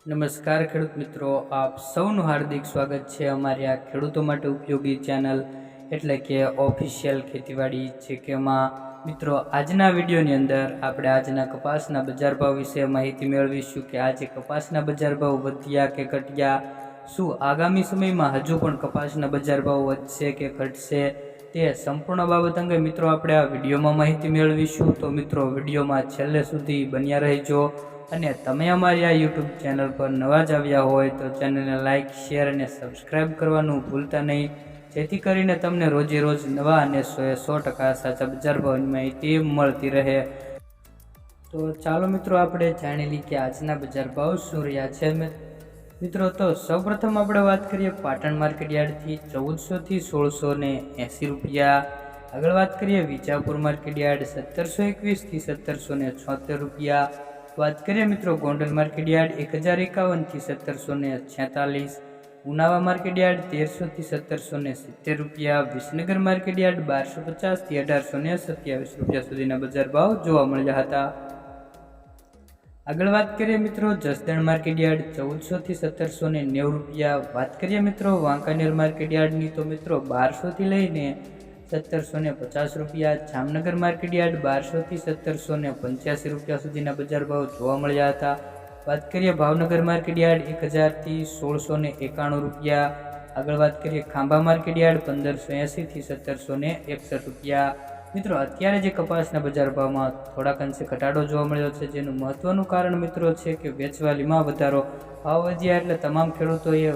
નમસ્કાર ખેડૂત મિત્રો, આપ સૌનું હાર્દિક સ્વાગત છે અમારી આ ખેડૂતો માટે ઉપયોગી ચેનલ એટલે કે ઓફિશિયલ ખેતીવાડી છે કે માં મિત્રો આજના વિડીયોની અંદર આપણે આજના કપાસના બજાર ભાવ વિશે માહિતી મેળવીશું કે આજે કપાસના બજાર ભાવ વધ્યા કે ઘટ્યા, શું આગામી સમયમાં હજુ પણ કપાસના બજાર ભાવ વધશે કે ઘટશે, તે સંપૂર્ણ બાબત અંગે મિત્રો આપણે આ વિડીયોમાં માહિતી મેળવીશું। તો મિત્રો વિડીયોમાં છેલ્લે સુધી બન્યા રહેજો અને તમે અમારી આ યુટ્યુબ ચેનલ પર નવા જ આવ્યા હોય તો ચેનલને લાઇક, શેર અને સબસ્ક્રાઈબ કરવાનું ભૂલતા નહીં, જેથી કરીને તમને રોજે રોજ નવા અને 100% સાચા બજાર ભાવની માહિતી મળતી રહે। તો ચાલો મિત્રો આપણે જાણી લઈએ કે આજના બજાર ભાવ શું રહ્યા છે મિત્રો। તો સૌપ્રથમ આપણે વાત કરીએ પાટણ માર્કેટ યાર્ડથી 1400 થી 1680 રૂપિયા। આગળ વાત કરીએ વિજાપુર માર્કેટ યાર્ડ 1721 થી 1776 રૂપિયા। વાત કરીએ મિત્રો ગોંડલ માર્કેટ યાર્ડ 1051 થી 1746, ઉનાવા માર્કેટ યાર્ડ 1300 થી 1770 રૂપિયા, વિસનગર માર્કેટ યાર્ડ 1250 થી 1827 રૂપિયા સુધીના બજાર ભાવ જોવા મળ્યા હતા। આગળ વાત કરીએ મિત્રો જસદણ માર્કેટ યાર્ડ 1400 થી 1790 રૂપિયા। વાત કરીએ મિત્રો વાંકાનેર માર્કેટ યાર્ડની તો મિત્રો 1200 થી લઈને 1750 રૂપિયા, જામનગર માર્કેટ યાર્ડ 1200 થી 1785 રૂપિયા સુધીના બજાર ભાવ જોવા મળ્યા હતા। વાત કરીએ ભાવનગર માર્કેટ યાર્ડ 1000 થી 1691 રૂપિયા। આગળ વાત કરીએ ખાંભા માર્કેટ યાર્ડ 1580 થી 1761 રૂપિયા। મિત્રો અત્યારે જે કપાસના બજાર ભાવમાં થોડાક અંશે ઘટાડો જોવા મળ્યો છે, જેનું મહત્વનું કારણ મિત્રો છે કે વેચવાલીમાં વધારો, ભાવ વધ્યા એટલે તમામ ખેડૂતોએ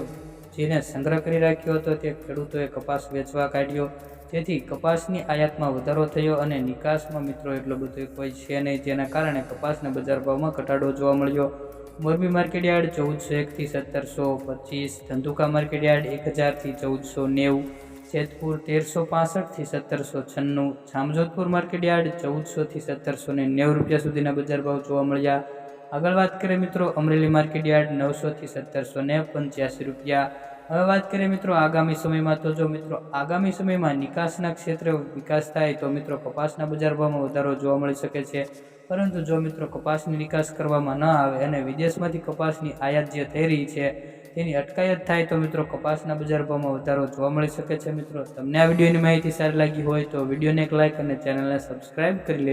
જેને સંગ્રહ કરી રાખ્યો હતો તે ખેડૂતોએ કપાસ વેચવા કાઢ્યો, જેથી કપાસની આયાતમાં વધારો થયો અને નિકાસમાં મિત્રો એટલો બધો કોઈ છે નહીં, જેના કારણે કપાસના બજાર ભાવમાં ઘટાડો જોવા મળ્યો। મોરબી માર્કેટ યાર્ડ 1401 થી 1725, ધંધુકા માર્કેટ યાર્ડ 1000 થી 1490, જેતપુર 1365 થી 1796, જામજોધપુર માર્કેટ યાર્ડ 1400 થી 1790 રૂપિયા સુધીના બજાર ભાવ જોવા મળ્યા। આગળ વાત કરીએ મિત્રો અમરેલી માર્કેટ યાર્ડ 900 થી 1785 રૂપિયા। હવે વાત કરીએ મિત્રો આગામી સમયમાં, તો જો મિત્રો આગામી સમયમાં નિકાસના ક્ષેત્રે વિકાસ થાય તો મિત્રો કપાસના બજાર ભાવમાં વધારો જોવા મળી શકે છે, પરંતુ જો મિત્રો કપાસની નિકાસ કરવામાં ન આવે અને વિદેશમાંથી કપાસની આયાત જે થઈ રહી છે તેની અટકાયત થાય તો મિત્રો કપાસના બજાર ભાવમાં વધારો જોવા મળી શકે છે। મિત્રો તમને આ વિડીયોની માહિતી સારી લાગી હોય તો વિડીયોને એક લાઇક અને ચેનલને સબસ્ક્રાઈબ કરી લેજો।